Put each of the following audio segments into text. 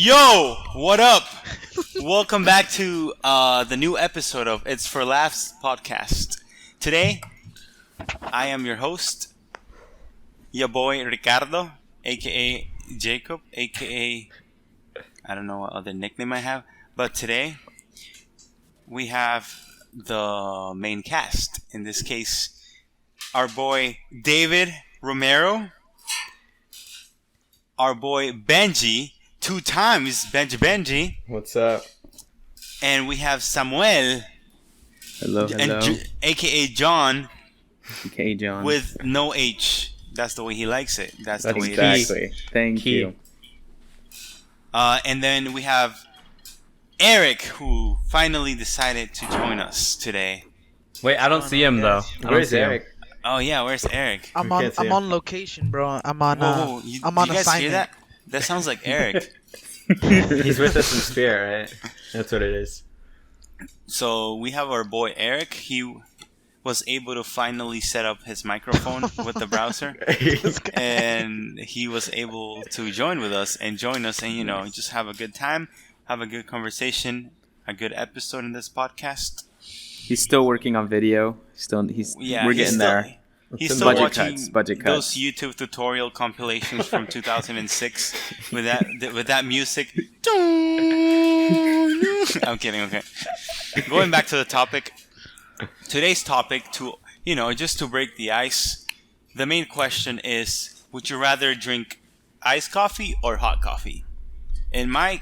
Yo, what up? Welcome back to the new episode of It's for Laughs podcast. Today, I am your host, your boy Ricardo, aka Jacob, aka I don't know what other nickname I have, but today we have the main cast. In this case, our boy David Romero, our boy Benji, 2 times Benji. What's up? And we have Samuel, Hello. aka John, Okay, John. with no H. That's the way he likes it. That's the way it is. Exactly. Thank you. And then we have Eric, who finally decided to join us today. Wait, I don't see him though. Where's Eric? Oh yeah, where's Eric? I'm We can't see on him. location, bro. I'm on. Whoa, I'm on you guys assignment. hear that? That sounds like Eric. He's with us in spirit, right? That's what it is. So we have our boy Eric. He was able to finally set up his microphone with the browser, and he was able to join us, and just have a good time, have a good conversation, a good episode in this podcast. He's still working on video. We're getting there. He's still watching budget those cuts. YouTube tutorial compilations from 2006 with that music. I'm kidding. Okay, going back to the topic. Today's topic, just to break the ice, the main question is: would you rather drink iced coffee or hot coffee? In my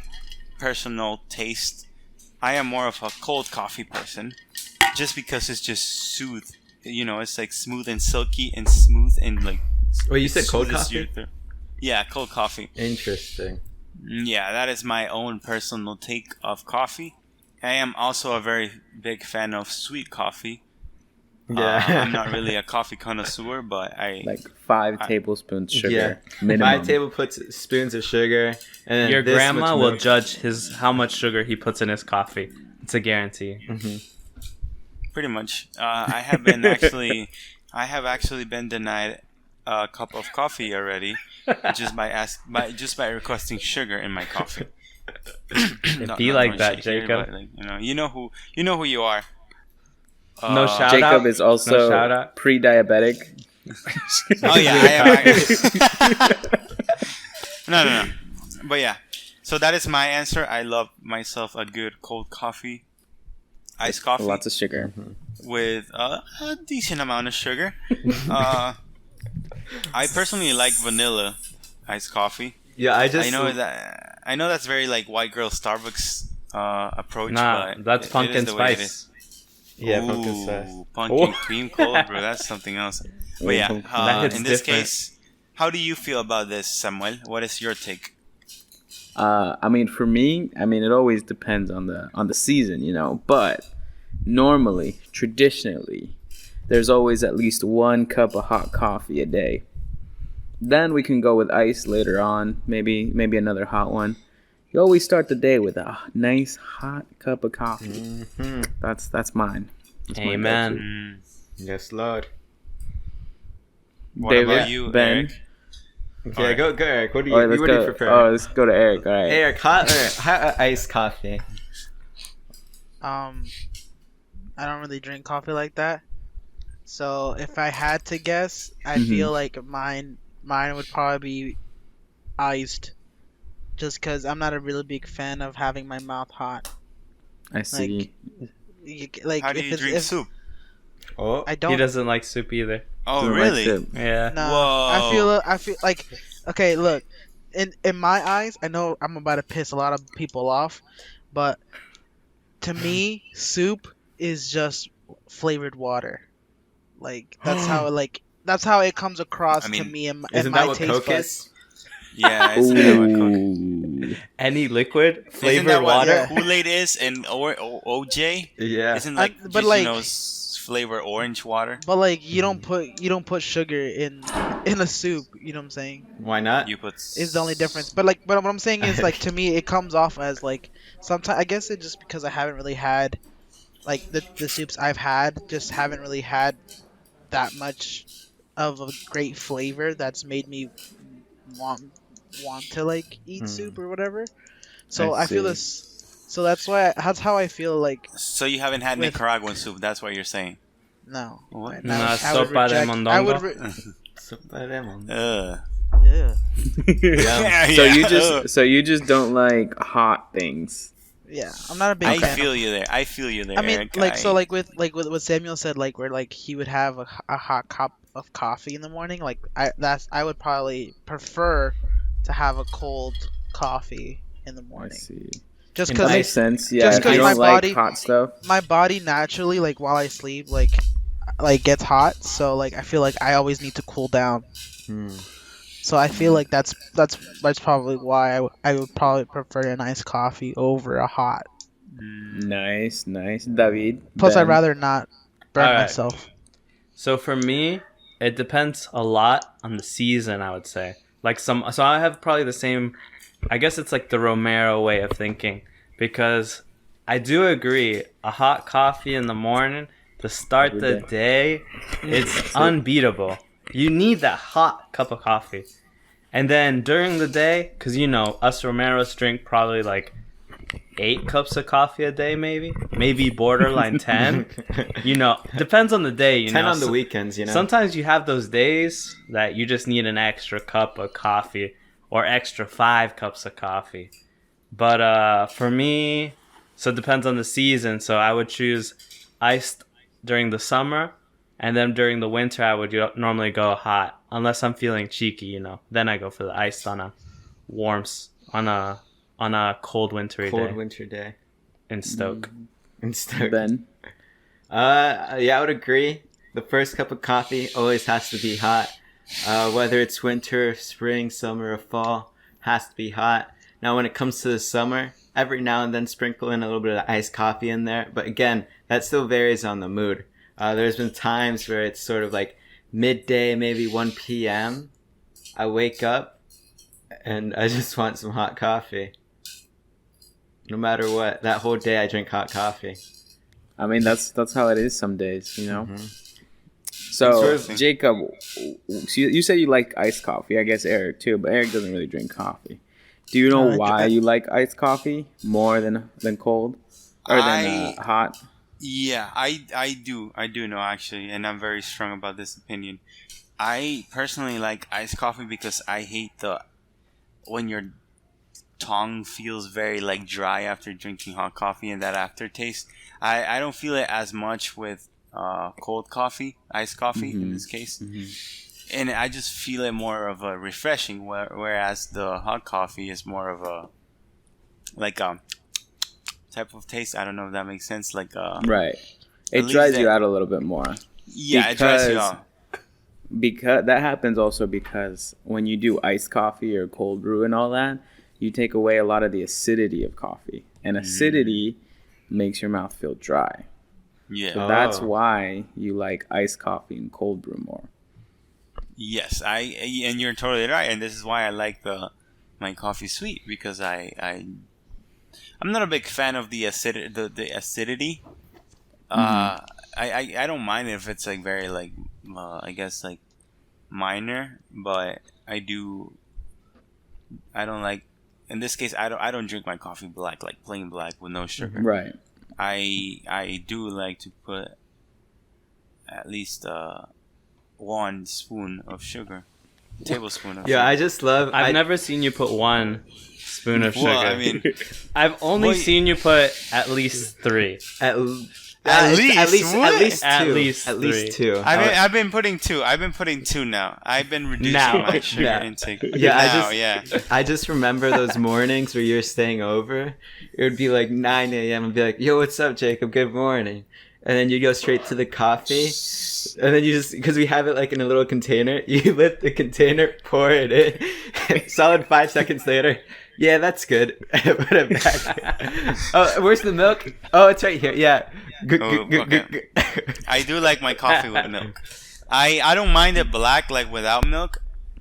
personal taste, I am more of a cold coffee person, just because it's just soothe. It's like smooth and silky and smooth and like. Wait, you said cold soothes coffee? you through. Yeah, cold coffee. Interesting. Yeah, that is my own personal take of coffee. I am also a very big fan of sweet coffee. Yeah. I'm not really a coffee connoisseur, but Like 5 tablespoons sugar. Yeah. Minimum. 5 tablespoons of sugar. And then Your this grandma much will milk. judge how much sugar he puts in his coffee. It's a guarantee. pretty much. I have actually been denied a cup of coffee already, just by requesting sugar in my coffee. Be like much that, shit here, Jacob. but, you know who you are. No shout Jacob out. is No also shout out. pre-diabetic. Oh yeah, I am. No. But yeah, so that is my answer. I love myself a good cold coffee, iced coffee, Lots of sugar. with a decent amount of sugar. I personally like vanilla iced coffee. Yeah, I know that's very like white girl Starbucks approach. Nah, but that's it pumpkin is the way it spice. is. Yeah, pumpkin Ooh, spice. pumpkin cream cold brew. That's something else. But yeah, That hits in this different. case, how do you feel about this, Samuel? What is your take? For me, it always depends on the season, but normally, traditionally, there's always at least 1 cup of hot coffee a day. Then we can go with ice later on, maybe another hot one. You always start the day with a nice hot cup of coffee. That's mine. That's my Amen. Yes, Lord. What David, about you, Ben? Eric? Okay, Alright. go Eric. What do you, All right, what do you prefer? let's go to Eric. All right. Eric, hot or iced coffee? I don't really drink coffee like that. So if I had to guess, I feel like mine would probably be iced. Just because I'm not a really big fan of having my mouth hot. I see. How do you drink soup? Oh, I He don't. doesn't like soup either. Oh, Doesn't like really? soup. Yeah. No, Whoa. I feel like okay. Look, in my eyes, I know I'm about to piss a lot of people off, but to me, soup is just flavored water. Like that's how it comes across I mean, to me in isn't my that what taste Coke buds. is? Yeah, isn't that what Coke? Ooh. Any liquid Isn't flavored that what water. Kool-Aid is and OJ? Yeah. Isn't like but just, like- flavor orange water? But like you don't put sugar in a soup. You know what I'm saying? Why not? You put Is the only difference. But what I'm saying is like to me it comes off as like sometimes I guess it just because I haven't really had like the soups I've had just haven't really had that much of a great flavor that's made me want to like eat soup or whatever. So I I feel see. this. So that's how I feel like. So you haven't had With- Nicaraguan soup. That's what you're saying. No. What? I No, would sopa de reject. I would. mondongo? Yeah. So you just don't like hot things. Yeah. I'm not a big I fan. feel you there. I feel you there. I mean, Eric. like so, like with what Samuel said, like where like he would have a hot cup of coffee in the morning. Like I would probably prefer to have a cold coffee in the I morning, see. just That because makes sense. Yeah, just if 'cause you my don't like body- hot stuff. my body naturally, like while I sleep, like gets hot. So like I feel like I always need to cool down. So I feel like that's probably why I would probably prefer a nice coffee over a hot. Nice. David. Plus, Ben. I'd rather not burn Alright. myself. So for me, it depends a lot on the season, I would say. So I have probably the same, I guess it's like the Romero way of thinking, because I do agree, a hot coffee in the morning to start Every the day, it's unbeatable. You need that hot cup of coffee. And then during the day, because us Romeros drink probably like 8 cups of coffee a day, maybe borderline 10. Depends on the day. 10 on the weekends, Sometimes you have those days that you just need an extra cup of coffee or extra 5 cups of coffee. But for me, so it depends on the season. So I would choose iced during the summer, and then during the winter I would normally go hot, unless I'm feeling cheeky. Then I go for the iced on a cold wintry winter day in Stoke. in Stoke. Ben. Yeah, I would agree. The first cup of coffee always has to be hot. Whether it's winter, spring, summer, or fall, has to be hot. Now, when it comes to the summer, every now and then sprinkle in a little bit of iced coffee in there. But again, that still varies on the mood. There's been times where it's sort of like midday, maybe 1 p.m. I wake up and I just want some hot coffee. No matter what, that whole day I drink hot coffee. I mean, that's how it is some days, Mm-hmm. So, Interesting. Jacob, you said you like iced coffee. I guess Eric too, but Eric doesn't really drink coffee. Do you know why you like iced coffee more than cold or than hot? Yeah, I do know actually, and I'm very strong about this opinion. I personally like iced coffee because I hate when your tongue feels very like dry after drinking hot coffee and that aftertaste. I don't feel it as much with cold coffee, iced coffee in this case, and I just feel it more of a refreshing. Whereas the hot coffee is more of a type of taste. I don't know if that makes sense. Right. It least dries that- you out a little bit more. Yeah, it dries you Because- out. Because that happens also because when you do iced coffee or cold brew and all that, you take away a lot of the acidity of coffee, and acidity makes your mouth feel dry. Yeah. So that's why you like iced coffee and cold brew more. Yes, and you're totally right, and this is why I like my coffee sweet, because I'm not a big fan of the acidity. I don't mind if it's like very I guess like minor, but I don't like, in this case I don't drink my coffee black, like plain black with no sugar. Right. I do like to put at least 1 spoon of sugar, tablespoon of sugar. Yeah, I just love. I've never seen you put 1 spoon of sugar. Well, I mean, I've only Well, seen you put at least 3. At least, what? least At two. least At least three. 2. I've been putting 2. I've been putting 2 now. I've been reducing Now. my sugar Yeah. intake. Yeah, Yeah. I just remember those mornings where you're staying over. It would be like 9 a.m. and be like, "Yo, what's up, Jacob? Good morning." And then you go straight to the coffee. And then you just, because we have it like in a little container, you lift the container, pour it in. Solid 5 seconds later, yeah, that's good. Put it back. Oh, where's the milk? Oh, it's right here. Yeah. Okay. I do like my coffee with milk. I don't mind it black, like without milk,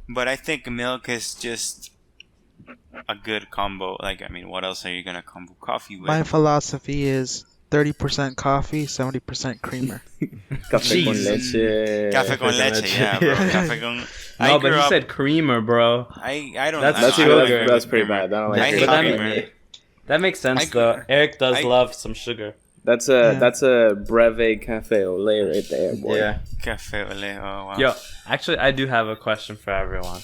but I think milk is just a good combo. Like, I mean, what else are you gonna combo coffee with? My philosophy is 30% coffee, 70% creamer. Café con Jesus. leche. Café con leche, yeah, bro. Café con. No, I but grew he up. said creamer, bro. I don't. That's I That's don't sugar. like that's pretty creamer. bad. I don't like I hate creamer. creamer. That makes sense, I- though. Eric does I- love some sugar. That's a breve cafe au lait right there, boy. Yeah. Cafe au lait. Oh wow. Yo, actually, I do have a question for everyone.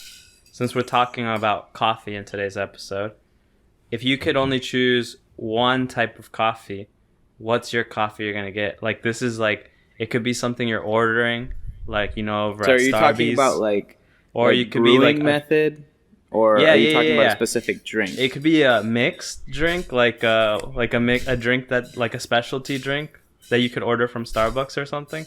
Since we're talking about coffee in today's episode, if you could only choose one type of coffee, what's your coffee you're gonna get? Like, this is like, it could be something you're ordering, like, you know, over So are at you Starbucks. talking about or you could be like method, or Yeah, are you yeah, talking yeah, about yeah. a specific drink? it could be a mixed drink, like a drink that, like a specialty drink that you could order from Starbucks or something,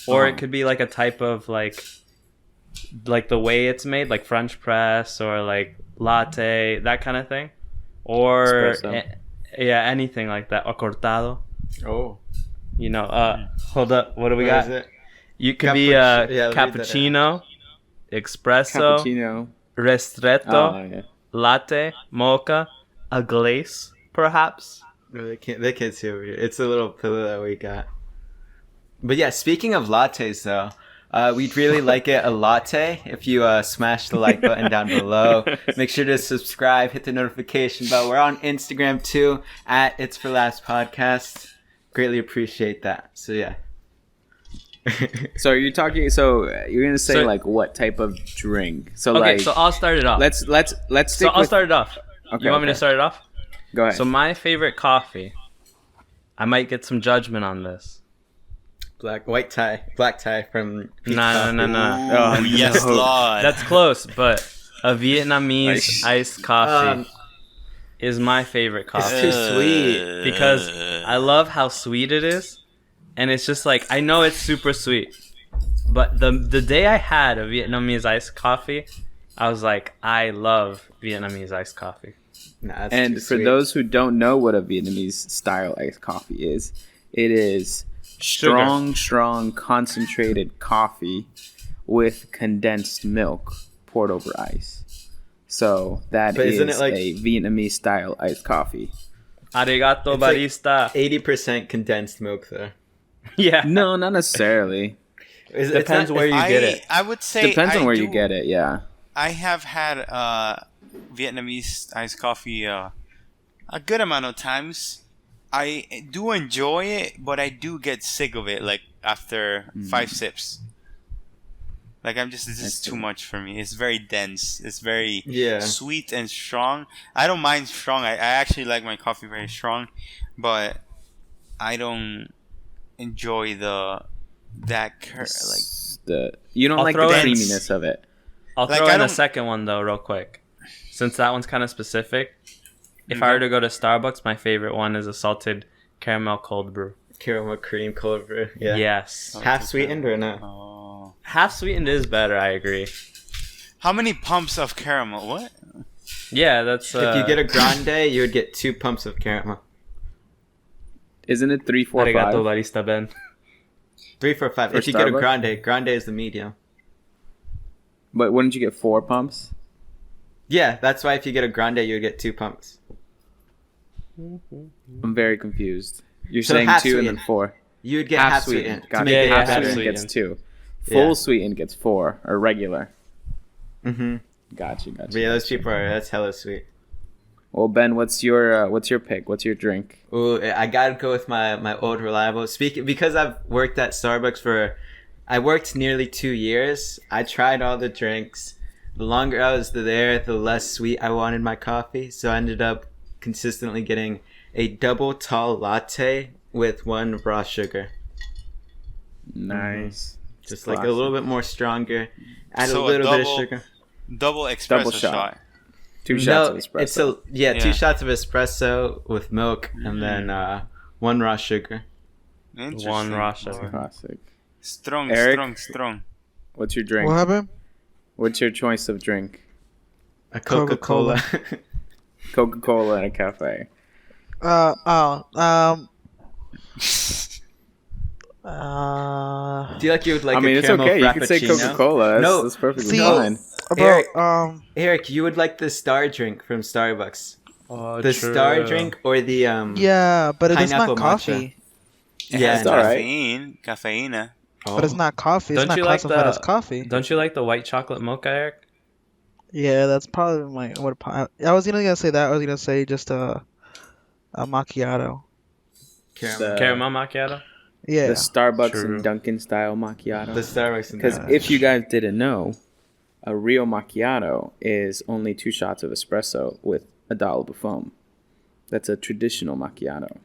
or it could be like a type of like the way it's made, like French press or like latte, that kind of thing, or Espresso. yeah, anything like that, or cortado. Oh. You know, hold up, what do we What got? is it? You could be a Yeah, read that out. cappuccino, espresso, Cappuccino. ristretto, Oh yeah. latte, mocha, a glaze, perhaps. No, they can't see over here. It's a little pillow that we got. But yeah, speaking of lattes though, we'd really like it a latte if you smash the like button down below. Make sure to subscribe, hit the notification bell. We're on Instagram too at It's For Laughs Podcast. Greatly appreciate that. So yeah. So you're talking. So you're gonna say So- like what type of drink? So Okay, like so I'll start it off. let's stick So I'll with. start it off. Okay, You want me to okay. start it off? Go ahead. So my favorite coffee, I might get some judgment on this. black tie from Peach No. Coffee. Oh, Oh, yes, no. Lord. That's close, but a Vietnamese Nice. iced coffee Um, is my favorite coffee. It's too sweet. Because I love how sweet it is, and it's just like, I know it's super sweet, but the day I had a Vietnamese iced coffee, I was like, I love Vietnamese iced coffee. Nah, that's And too for sweet. those who don't know what a Vietnamese style iced coffee is, it is strong concentrated coffee with condensed milk poured over ice. So that But is isn't it like- a Vietnamese style iced coffee. Arigato, It's like- barista. 80% condensed milk though. Yeah. No, not necessarily. Depends where you get it. I would say Depends on where you do- get it, yeah. I have had Vietnamese iced coffee a good amount of times. I do enjoy it, but I do get sick of it like after 5 sips. Like it's just too much for me. It's very dense. It's very Yeah. sweet and strong. I don't mind strong. I actually like my coffee very strong, but I don't enjoy You don't I'll like the throw in- creaminess of it. I'll Like, throw I in a don't- second one though, real quick, since that one's kind of specific. If I were to go to Starbucks, my favorite one is a salted caramel cold brew. Caramel cream cold brew. Yeah. Yes, Half sweetened or no? Oh. half sweetened is better. I agree. How many pumps of caramel? What? Yeah, that's. If you get a grande, you would get 2 pumps of caramel. Isn't it 3, 4, 5? Arigato, barista Ben. 3, 4, 5. For If you get a Starbucks? grande is the medium. But wouldn't you get 4 pumps? Yeah, that's why if you get a grande, you would get 2 pumps. I'm very confused. You're So saying half 2 and then sweetened. 4. You would get half sweetened. Gotcha. To make Yeah, it yeah, half half better. sweetened gets sweetened. 2. Full Yeah. sweetened gets 4, or regular. Mm-hmm. Gotcha. But yeah, those people that's hella sweet. Well, Ben, what's your pick? What's your drink? Ooh, I gotta go with my old reliable. Because I've worked at Starbucks I worked nearly 2 years. I tried all the drinks. The longer I was there, the less sweet I wanted my coffee. So I ended up consistently getting a double tall latte with 1 raw sugar. Nice. Just like a little bit more stronger. Add So a a little bit of double- suger. Double espresso Double shot. shot. 2 shots of espresso. It's 2 Yeah. shots of espresso with milk and then 1 raw sugar. Interesting. One raw sugar. Classic. Strong, Eric? strong. What's your drink? What happened? What's your choice of drink? A Coca-Cola. Coca-Cola in a cafe. Do you you would like I mean, a it's caramel okay. You frappuccino? can say Coca-Cola. That's, No, that's perfectly see- fine. bro, Eric- Eric, you would like the star drink from Starbucks. Oh, The star drink or the yeah, but it's Pineapple not matcha. coffee. It Yeah, has it's alright. caffeine. But it's not coffee. It's Don't not you like classified the- as coffee. Don't you like the white chocolate mocha, Eric? Yeah, that's probably my what. I was gonna say that. I was gonna say just A macchiato. Caramel. Caramel macchiato. Yeah. The Starbucks True. and Dunkin' style macchiato. The Starbucks and Because that. if you guys didn't know, a real macchiato is only 2 shots of espresso with a dollop of foam. That's a traditional macchiato.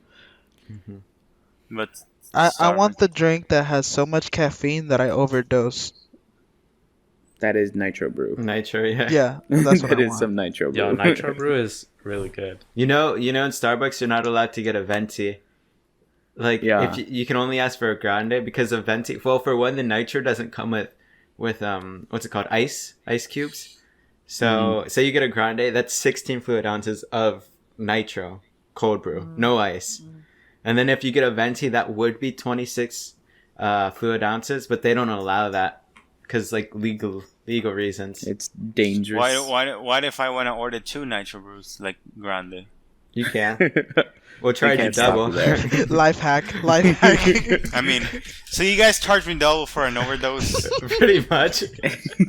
But I want the drink that has so much caffeine that I overdose. That is nitro brew. Nitro, yeah. Yeah, that's what That I is want. some nitro brew. Yo, nitro brew is really good. You know, in Starbucks, you're not allowed to get a venti. Like, Yeah. if you can only ask for a grande because a venti. Well, for one, the nitro doesn't come with what's it called, ice cubes. So say you get a grande, that's 16 fluid ounces of nitro cold brew, no ice. And then if you get a venti, that would be 26 fluid ounces, but they don't allow that because like legal reasons. It's dangerous. Why if I want to order 2 nitro brews like grande? You can. We'll try We to can't stop double. you there. Life hack. I mean, so you guys charge me double for an overdose? Pretty much.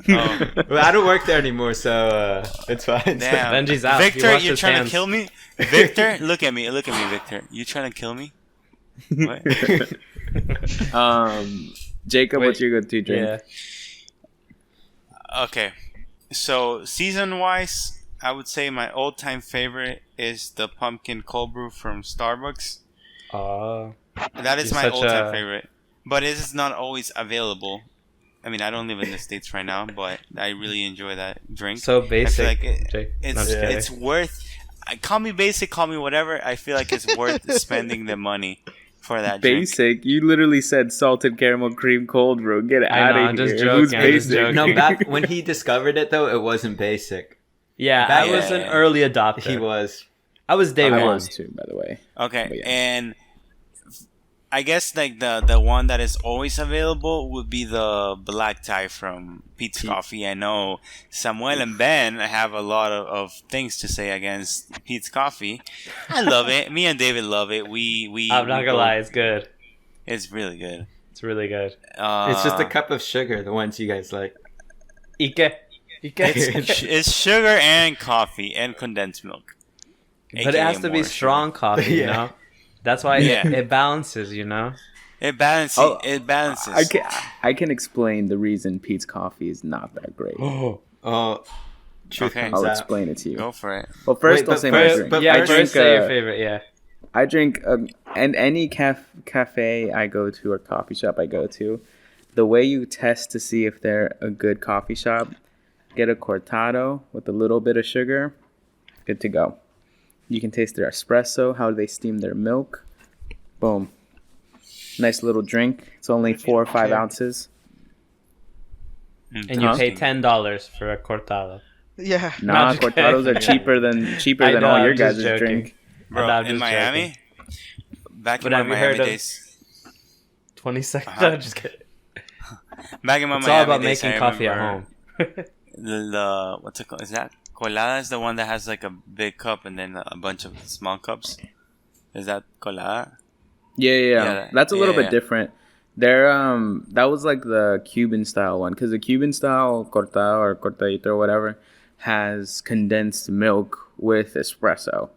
Oh, Well, I don't work there anymore, so it's fine. damn. Benji's out. He Victor, washed you're his trying hands. to kill me? Victor, look at me, Victor. You trying to kill me? What? Jacob, Wait, what's your go-to drink? Yeah. Okay, so season-wise, I would say my all-time favorite is the pumpkin cold brew from Starbucks. That is You're my such all-time a- favorite, but it is not always available. I mean, I don't live in the States right now, but I really enjoy that drink. So basic. like it- Jake. No, It's I'm just kidding. it's worth. Call me basic, call me whatever. I feel like it's worth spending the money for that drink. Basic. You literally said salted caramel cream cold brew. Get I out know, of I'm here. just Who's joking, I'm just basic? joking. No, back when he discovered it, though, it wasn't basic. Yeah, That I was an early adopter. He was. I was day I one. was too, by the way. Okay, But yeah. and I guess like the one that is always available would be the black tie from Pete's Coffee. I know Samuel and Ben have a lot of things to say against Pete's Coffee. I love it. Me and David love it. We I'm not gonna lie, it's good. It's really good. It's really good. It's just a cup of sugar, the ones you guys like. Ike. It's sugar and coffee and condensed milk. But it AKA has to be more strong coffee, you Yeah. know? That's why Yeah. it balances, you know? sugar. It balances. Oh, It balances. I can explain the reason Pete's Coffee is not that great. Oh, truth Okay. comes I'll out. explain it to you. Go for it. Well, first Wait, I'll but say first- my drink. but Yeah, I first drink. say your favorite, yeah. I drink, and any cafe I go to or coffee shop I go to, the way you test to see if they're a good coffee shop, get a cortado with a little bit of sugar, good to go. You can taste their espresso, how they steam their milk. Boom. Nice little drink. It's only 4 or 5 ounces. And you pay $10 for a cortado. Yeah. Nah, just cortados are kidding. cheaper I than know, all I'm your just guys' joking. drink. Bro, And I'm in just Miami, back But in my have you Miami heard of- days, 20 seconds. Uh-huh. No, just kidding. back in my It's Miami all about days, making I coffee at remember home. The what's it called? Is that colada? Is the one that has like a big cup and then a bunch of small cups? Is that colada? Yeah. That's a little yeah. bit different. There, that was like the Cuban style one, because the Cuban style cortado or cortadito or whatever has condensed milk with espresso.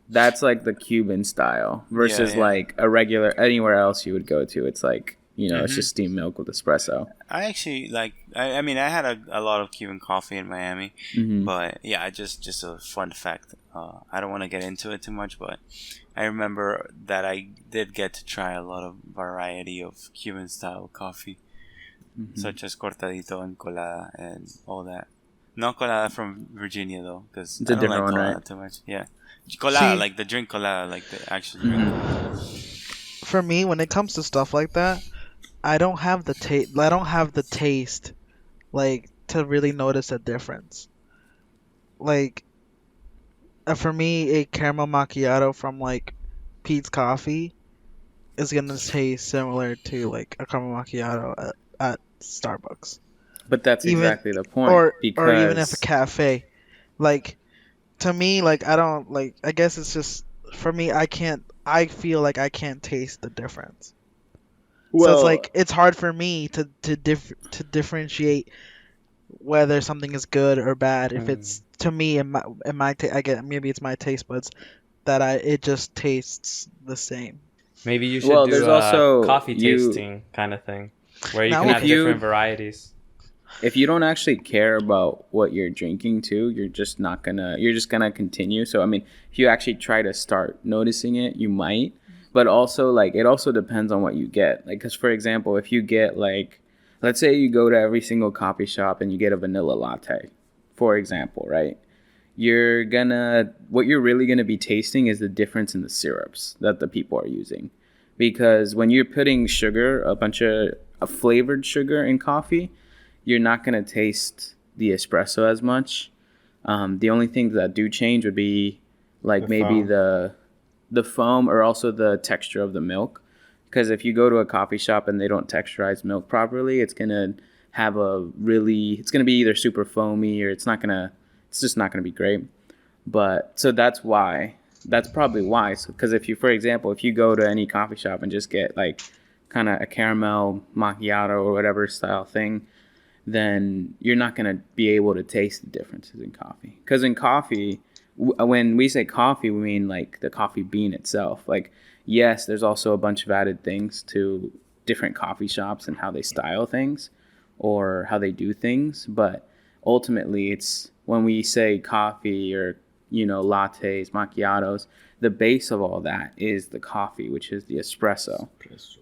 That's like the Cuban style versus Yeah. like a regular anywhere else you would go to. It's like, it's just steamed milk with espresso. I actually like. I mean, I had a lot of Cuban coffee in Miami, but yeah, just a fun fact. I don't want to get into it too much, but I remember that I did get to try a lot of variety of Cuban style coffee, such as cortadito and colada and all that. Not colada from Virginia though, because It's I a don't different like one, colada right? too much. Yeah, colada, See- like the drink colada, like the actual drink. For me, when it comes to stuff like that, I don't have the taste, like, to really notice a difference. Like, for me, a caramel macchiato from like Pete's Coffee is gonna taste similar to like a caramel macchiato at Starbucks, But that's Even- exactly the point. or because even if a cafe. Like, to me, like, I don't like. I guess it's just for me. I feel like I can't taste the difference. So it's like it's hard for me to differentiate whether something is good or bad. If it's to me in my I get maybe it's my taste buds that it just tastes the same. Maybe you should Well, do there's a also coffee tasting kind of thing, where you Now, can have if you- different varieties. If you don't actually care about what you're drinking too, you're just gonna continue. So I mean, if you actually try to start noticing it, you might. But also, like, it also depends on what you get. Like, because for example, if you get, like, let's say you go to every single coffee shop and you get a vanilla latte, for example, right? What you're really gonna be tasting is the difference in the syrups that the people are using. Because when you're putting sugar, a flavored sugar in coffee, you're not going to taste the espresso as much. The only things that do change would be like maybe the foam or also the texture of the milk. Because if you go to a coffee shop and they don't texturize milk properly, it's going to it's going to be either super foamy or it's just not going to be great. But so that's probably why. So, because for example, if you go to any coffee shop and just get like kind of a caramel macchiato or whatever style thing, then you're not going to be able to taste the differences in coffee. Because in coffee, when we say coffee, we mean like the coffee bean itself. Like, yes, there's also a bunch of added things to different coffee shops and how they style things or how they do things. But ultimately, it's when we say coffee or, lattes, macchiatos, the base of all that is the coffee, which is the espresso.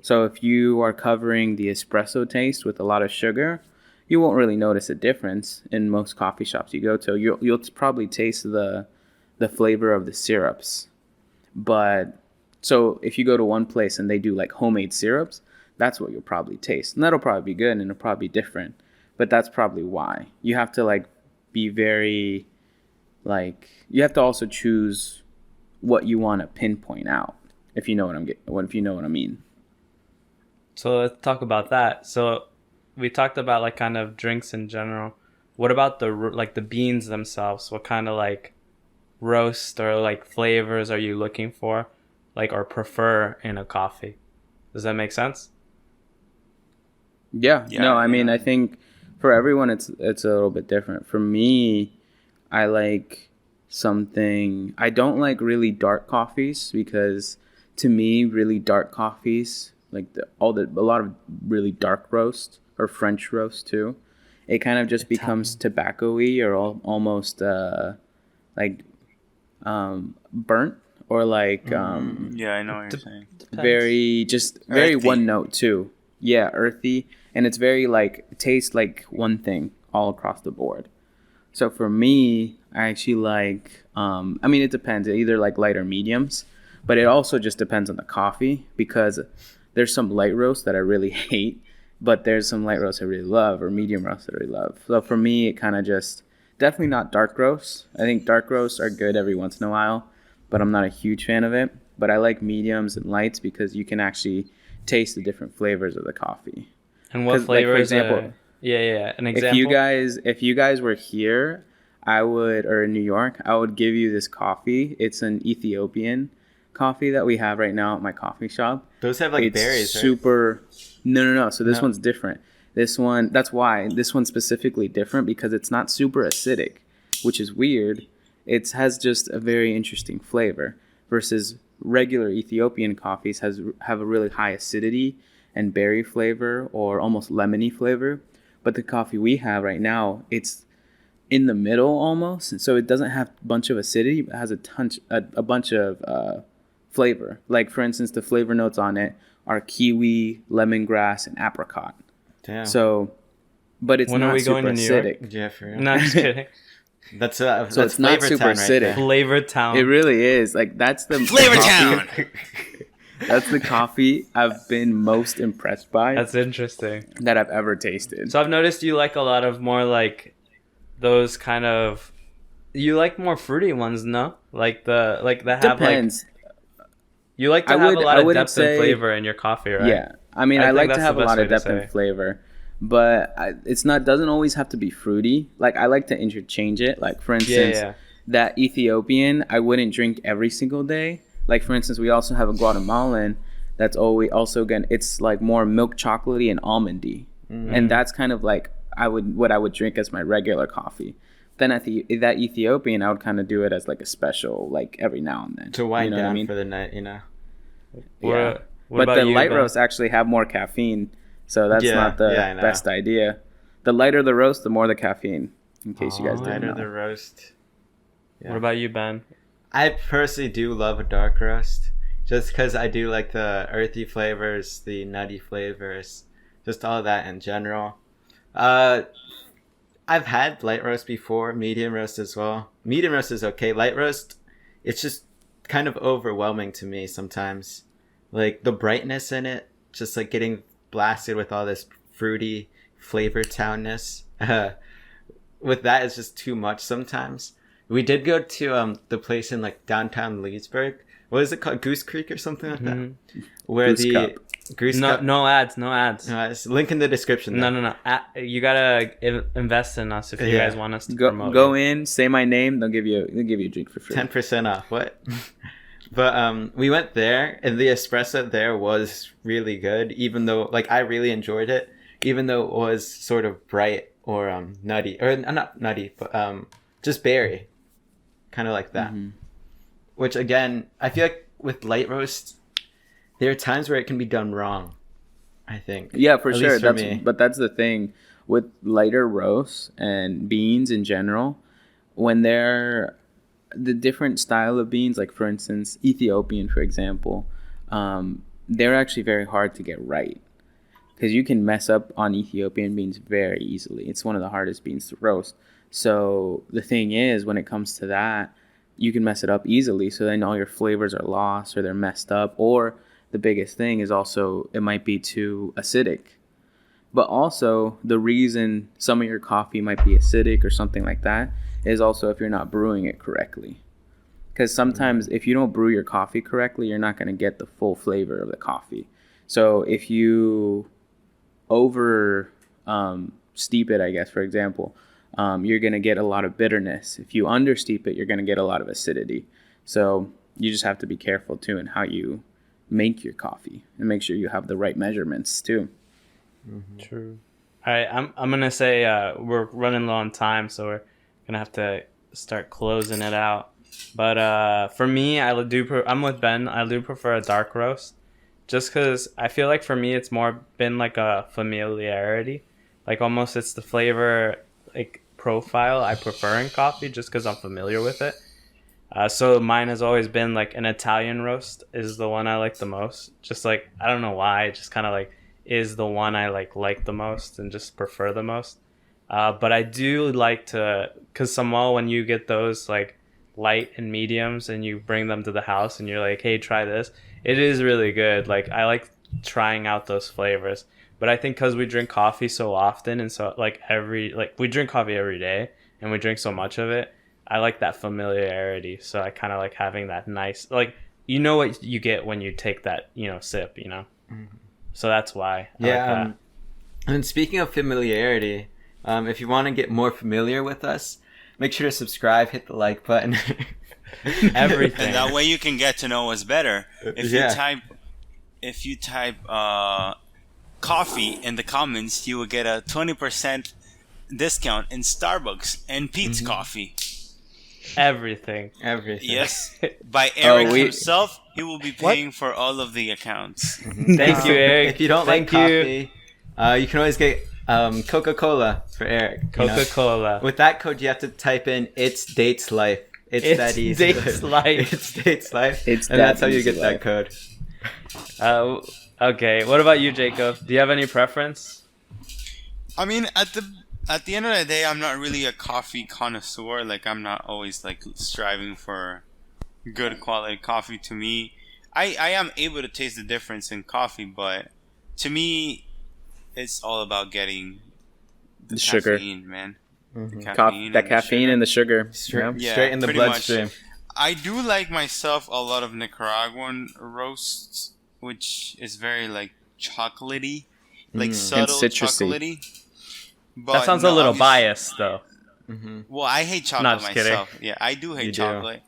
So if you are covering the espresso taste with a lot of sugar, you won't really notice a difference in most coffee shops you go to. You'll probably taste the flavor of the syrups. But so if you go to one place and they do like homemade syrups, that's what you'll probably taste. And that'll probably be good and it'll probably be different. But that's probably why. You have to like be very you have to also choose what you want to pinpoint out, if you know what I mean. So let's talk about that. So we talked about like kind of drinks in general. What about the beans themselves? What kind of like roast or like flavors are you looking for, like, or prefer in a coffee? Does that make sense? Yeah. No, I mean, I think for everyone it's a little bit different. For me, I like something. I don't like really dark coffees because to me, really dark coffees, like a lot of really dark roast or French roast too, it kind of just becomes tobacco-y or almost burnt or like yeah, I know what you're saying. Very Earthy. one note too. Yeah, earthy, and it's very like tastes like one thing all across the board. So for me, I actually like I mean, it depends. Either like light or mediums, but it also just depends on the coffee because there's some light roast that I really hate, but there's some light roast I really love or medium roast I really love. So for me, it kind of just definitely not dark roasts. I think dark roasts are good every once in a while, but I'm not a huge fan of it. But I like mediums and lights because you can actually taste the different flavors of the coffee. And what flavors? Like, for example, an example. If you guys were here, or in New York, I would give you this coffee. It's an Ethiopian coffee that we have right now at my coffee shop. Those have like It's berries, right? super. No. So this No. one's different. That's why this one's specifically different because it's not super acidic, which is weird. It has just a very interesting flavor versus regular Ethiopian coffees have a really high acidity and berry flavor or almost lemony flavor. But the coffee we have right now, it's in the middle almost. So it doesn't have a bunch of acidity, but it has a bunch of flavor. Like, for instance, the flavor notes on it are kiwi, lemongrass, and apricot. Damn. So, but it's When are not we super going to New York? acidic. Yeah, for real. No, I'm just kidding. That's it's not Flavor super Town right acidic. there. Flavor Town. It really is. Like, that's the Flavor coffee- Town. That's the coffee I've been most impressed by That's interesting. that I've ever tasted. So I've noticed you like a lot of more like those kind of. You like more fruity ones, no? Like that have Depends. like. You like to I have would- a lot I of wouldn't depth say- and flavor in your coffee, right? Yeah. I mean, I I think like that's to have the a best lot way of to depth say and it. flavor, but doesn't always have to be fruity. Like, I like to interchange it. Like, for instance, Yeah. that Ethiopian, I wouldn't drink every single day. Like, for instance, we also have a Guatemalan that's it's like more milk chocolatey and almondy. And that's kind of like what I would drink as my regular coffee. then at that Ethiopian, I would kind of do it as like a special, like every now and then To wind you know down what I mean? for the night, you know. Yeah. What But about the you, light Ben? roasts actually have more caffeine, so that's Yeah, not the yeah, I know. best idea. The lighter the roast, the more the caffeine. In case you guys didn't Lighter know. the roast. Yeah. What about you, Ben? I personally do love a dark roast, just because I do like the earthy flavors, the nutty flavors, just all that in general. I've had light roast before, medium roast as well. Medium roast is okay. Light roast, it's just kind of overwhelming to me sometimes. Like the brightness in it, just like getting blasted with all this fruity flavor townness. With that, it's just too much sometimes. We did go to the place in like downtown Leesburg. What is it called? Goose Creek or something like that? Where Goose the Cup. Goose No, Cup. no ads, no ads. It's link in the description. No. You gotta invest in us if you Yeah. guys want us to Go promote. in, say my name. They'll give you a drink for free. 10% off. What? But we went there, and the espresso there was really good. Even though, like, I really enjoyed it. Even though it was sort of bright or nutty, or not nutty, but just berry, kind of like that. Mm-hmm. Which again, I feel like with light roast, there are times where it can be done wrong. I think. Yeah, for At sure. least for me. But that's the thing with lighter roasts and beans in general. When they're the different style of beans, like for instance, Ethiopian, for example, they're actually very hard to get right because you can mess up on Ethiopian beans very easily. It's one of the hardest beans to roast. So the thing is, when it comes to that, you can mess it up easily. So then all your flavors are lost or they're messed up. Or the biggest thing is also it might be too acidic. But also the reason some of your coffee might be acidic or something like that is also if you're not brewing it correctly. Because sometimes if you don't brew your coffee correctly, you're not going to get the full flavor of the coffee. So if you over steep it, I guess, for example, you're going to get a lot of bitterness. If you under steep it, you're going to get a lot of acidity. So you just have to be careful too in how you make your coffee and make sure you have the right measurements too. Mm-hmm. True. All right, I'm gonna say we're running low on time, so we're gonna have to start closing it out. But for me, I'm with Ben. I do prefer a dark roast, just because I feel like for me it's more been like a familiarity, like almost it's the flavor like profile I prefer in coffee, just because I'm familiar with it. So mine has always been like an Italian roast is the one I like the most. Just like I don't know why, it just kind of like is the one I like the most and just prefer the most. But I do like to, because somehow when you get those like light and mediums and you bring them to the house and you're like, hey, try this, it is really good. Like I like trying out those flavors. But I think because we drink coffee so often and so we drink coffee every day and we drink so much of it, I like that familiarity. So I kind of like having that nice, like, you know what you get when you take that, sip, Mm-hmm. So that's why. Yeah. And speaking of familiarity, if you want to get more familiar with us, make sure to subscribe, hit the like button. Everything. And that way you can get to know us better. If you type coffee in the comments, you will get a 20% discount in Starbucks and Pete's Coffee. Everything. Everything. Yes, by Eric we- himself. He will be paying for all of the accounts. Thank you, Eric. If you don't Thank like you. coffee, you can always get Coca-Cola for Eric. you know? Coca-Cola. With that code, you have to type in "It's Dates Life." It's that easy. Dates Life. It's Dates Life. It's and that that's how you easy get life. that code. Okay. What about you, Jacob? Do you have any preference? I mean, at the end of the day, I'm not really a coffee connoisseur. Like, I'm not always like striving for good quality coffee. To me, I am able to taste the difference in coffee, but to me, it's all about getting The sugar. caffeine, man. Mhm. The Caffeine and and the sugar. Straight, Yeah, straight in the pretty bloodstream. much. I do like myself a lot of Nicaraguan roasts, which is very like chocolatey, like subtle And citrusy. chocolatey. But That sounds a no, little obvious- biased, though. Mm-hmm. Well, I hate chocolate Not just kidding. myself. Yeah, I do hate You do. chocolate.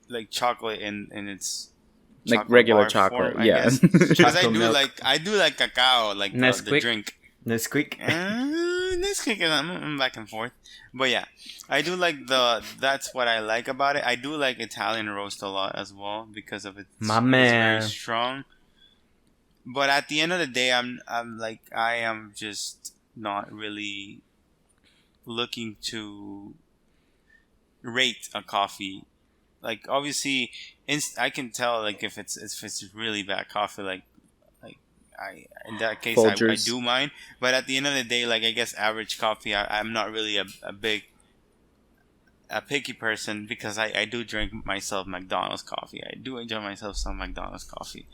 Like chocolate in its Like chocolate regular bar chocolate, form, I yeah. guess. Because Chocolate milk. I do like cacao, like the Nesquik? drink. Nesquik. this cookie, I'm back and forth. But yeah, I do like that's what I like about it. I do like Italian roast a lot as well because of its My it's man. very strong. But at the end of the day, I am just not really looking to rate a coffee. Like obviously, I can tell like if it's really bad coffee. Like I in that case I do mind. But at the end of the day, like I guess average coffee, I'm not really a picky person because I do drink myself McDonald's coffee. I do enjoy myself some McDonald's coffee.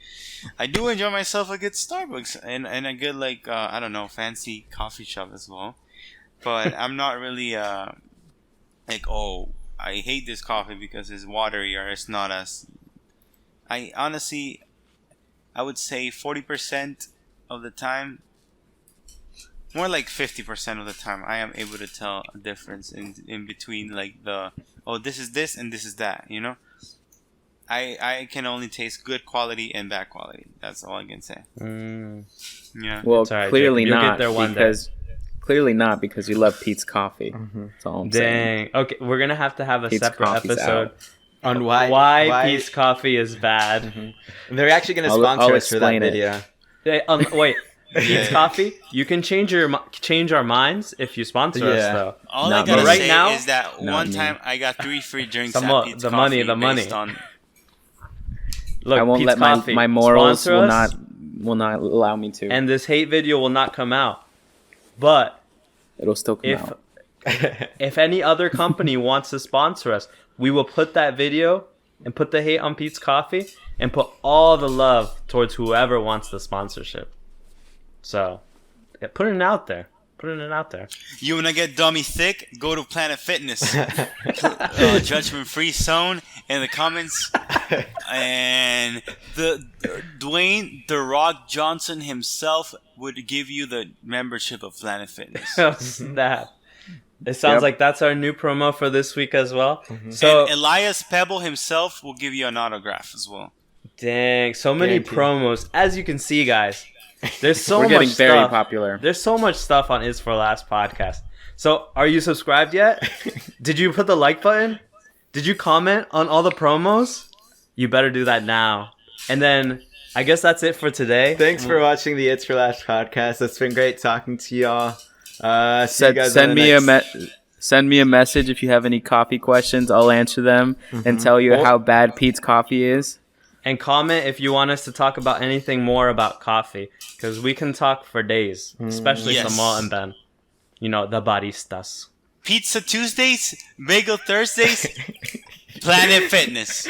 I do enjoy myself a good Starbucks and a good like I don't know, fancy coffee shop as well. But I'm not really like, oh, I hate this coffee because it's watery or it's not as. I honestly, I would say 40% of the time, more like 50% of the time, I am able to tell a difference in between like this is this and this is that, you know? I can only taste good quality and bad quality. That's all I can say. Yeah. Well, right, clearly Jacob. You'll not get there one because clearly not because you love Pete's Coffee. That's all I'm saying. Dang. Okay, we're gonna have to have a Pete's separate Coffee's episode out. On why Pete's Coffee is bad. They're actually going to I'll sponsor us for that explain it. video. Wait, Pete's Coffee. You can change our minds if you sponsor us though. All Not I gotta me. Right say now- is that Not one me. time I got 3 free drinks The at mo- Pete's the Coffee money. based on. Look, I won't Pete's let Coffee, my morals sponsor will us, not allow me to. and this hate video will not come out. But It'll still come if out. if any other company wants to sponsor us, we will put that video and put the hate on Pete's Coffee and put all the love towards whoever wants the sponsorship. So, yeah, putting it out there. You wanna get dummy thick? Go to Planet Fitness. Judgment-free zone in the comments. And the Dwayne The Rock Johnson himself would give you the membership of Planet Fitness. Snap. It sounds Yep. like that's our new promo for this week as well. So, And Elias Pebble himself will give you an autograph as well. dang, so many Guaranteed. promos. As you can see, guys, there's so We're much getting very stuff. popular. There's so much stuff on Is For Last podcast. So, are you subscribed yet? Did you put the like button? Did you comment on all the promos? You better do that now. And then, I guess that's it for today. Thanks for watching the It's For Last podcast. It's been great talking to y'all. See you guys Send on the me next... send me a message if you have any coffee questions. I'll answer them and tell you how bad Pete's Coffee is. And comment if you want us to talk about anything more about coffee. Because we can talk for days. Especially Yes. Samal and Ben. You know, the baristas. Pizza Tuesdays, Bagel Thursdays, Planet Fitness.